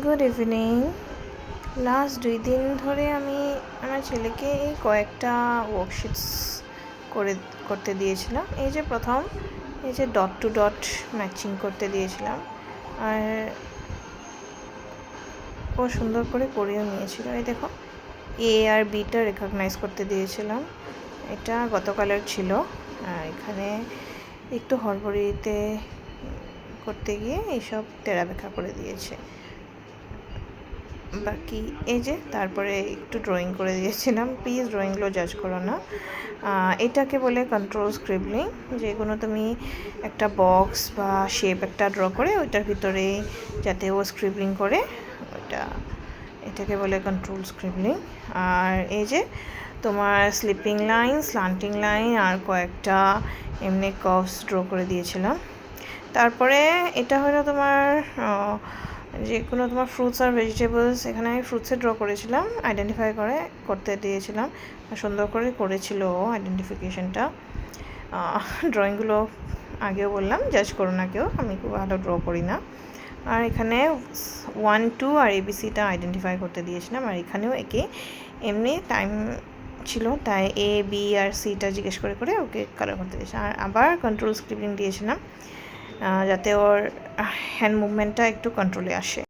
Good evening. Last 2 দিন ধরে আমি আমার ছেলেকে এই কয়েকটা ওয়ার্কশিটস করতে দিয়েছিলাম। এই যে প্রথম এই যে ডট টু ডট ম্যাচিং করতে দিয়েছিলাম, আর ও সুন্দর করে করেও নিয়েছিল। এই দেখো, এ আর বিটা রেকগনাইজ করতে দিয়েছিলাম, এটা গতকালের ছিল। আর এখানে একটু হড়বড়িতে করতে গিয়ে এইসব তেড়াবেঁকা করে দিয়েছে। বাকি এই যে তারপরে একটু ড্রয়িং করে দিয়েছিলাম। প্লিজ ড্রয়িংগুলো জাজ করো না। এটাকে বলে কন্ট্রোল স্ক্রিবলিং। যে কোনো তুমি একটা বক্স বা শেপ একটা ড্র করে ওইটার ভিতরে যাতে ও স্ক্রিবলিং করে, এটাকে বলে কন্ট্রোল স্ক্রিবলিং। আর এই যে তোমার স্লিপিং লাইন, স্লান্টিং লাইন আর কয়েকটা এমনি কার্ভস ড্র করে দিয়েছিলাম। তারপরে এটা হলো তোমার যে কোনো তোমার ফ্রুটস আর ভেজিটেবলস, এখানে আমি ফ্রুটসে ড্র করেছিলাম, আইডেন্টিফাই করতে দিয়েছিলাম। সুন্দর করে করেছিল আইডেন্টিফিকেশনটা। ড্রয়িংগুলো আগেও বললাম জাজ করো না কেউ, আমি খুব ভালো ড্র করি না। আর এখানে 1, 2 আর এবিসিটা আইডেন্টিফাই করতে দিয়েছিলাম। আর এখানেও একে এমনি টাইম ছিল তাই এ বি আর সিটা জিজ্ঞেস করে ওকে কালার করতে দিয়েছি। আর আবার কন্ট্রোল স্ক্রিবলিং দিয়েছিলাম যাতে ওর হ্যান্ড মুভমেন্টটা একটু কন্ট্রোলে আসে।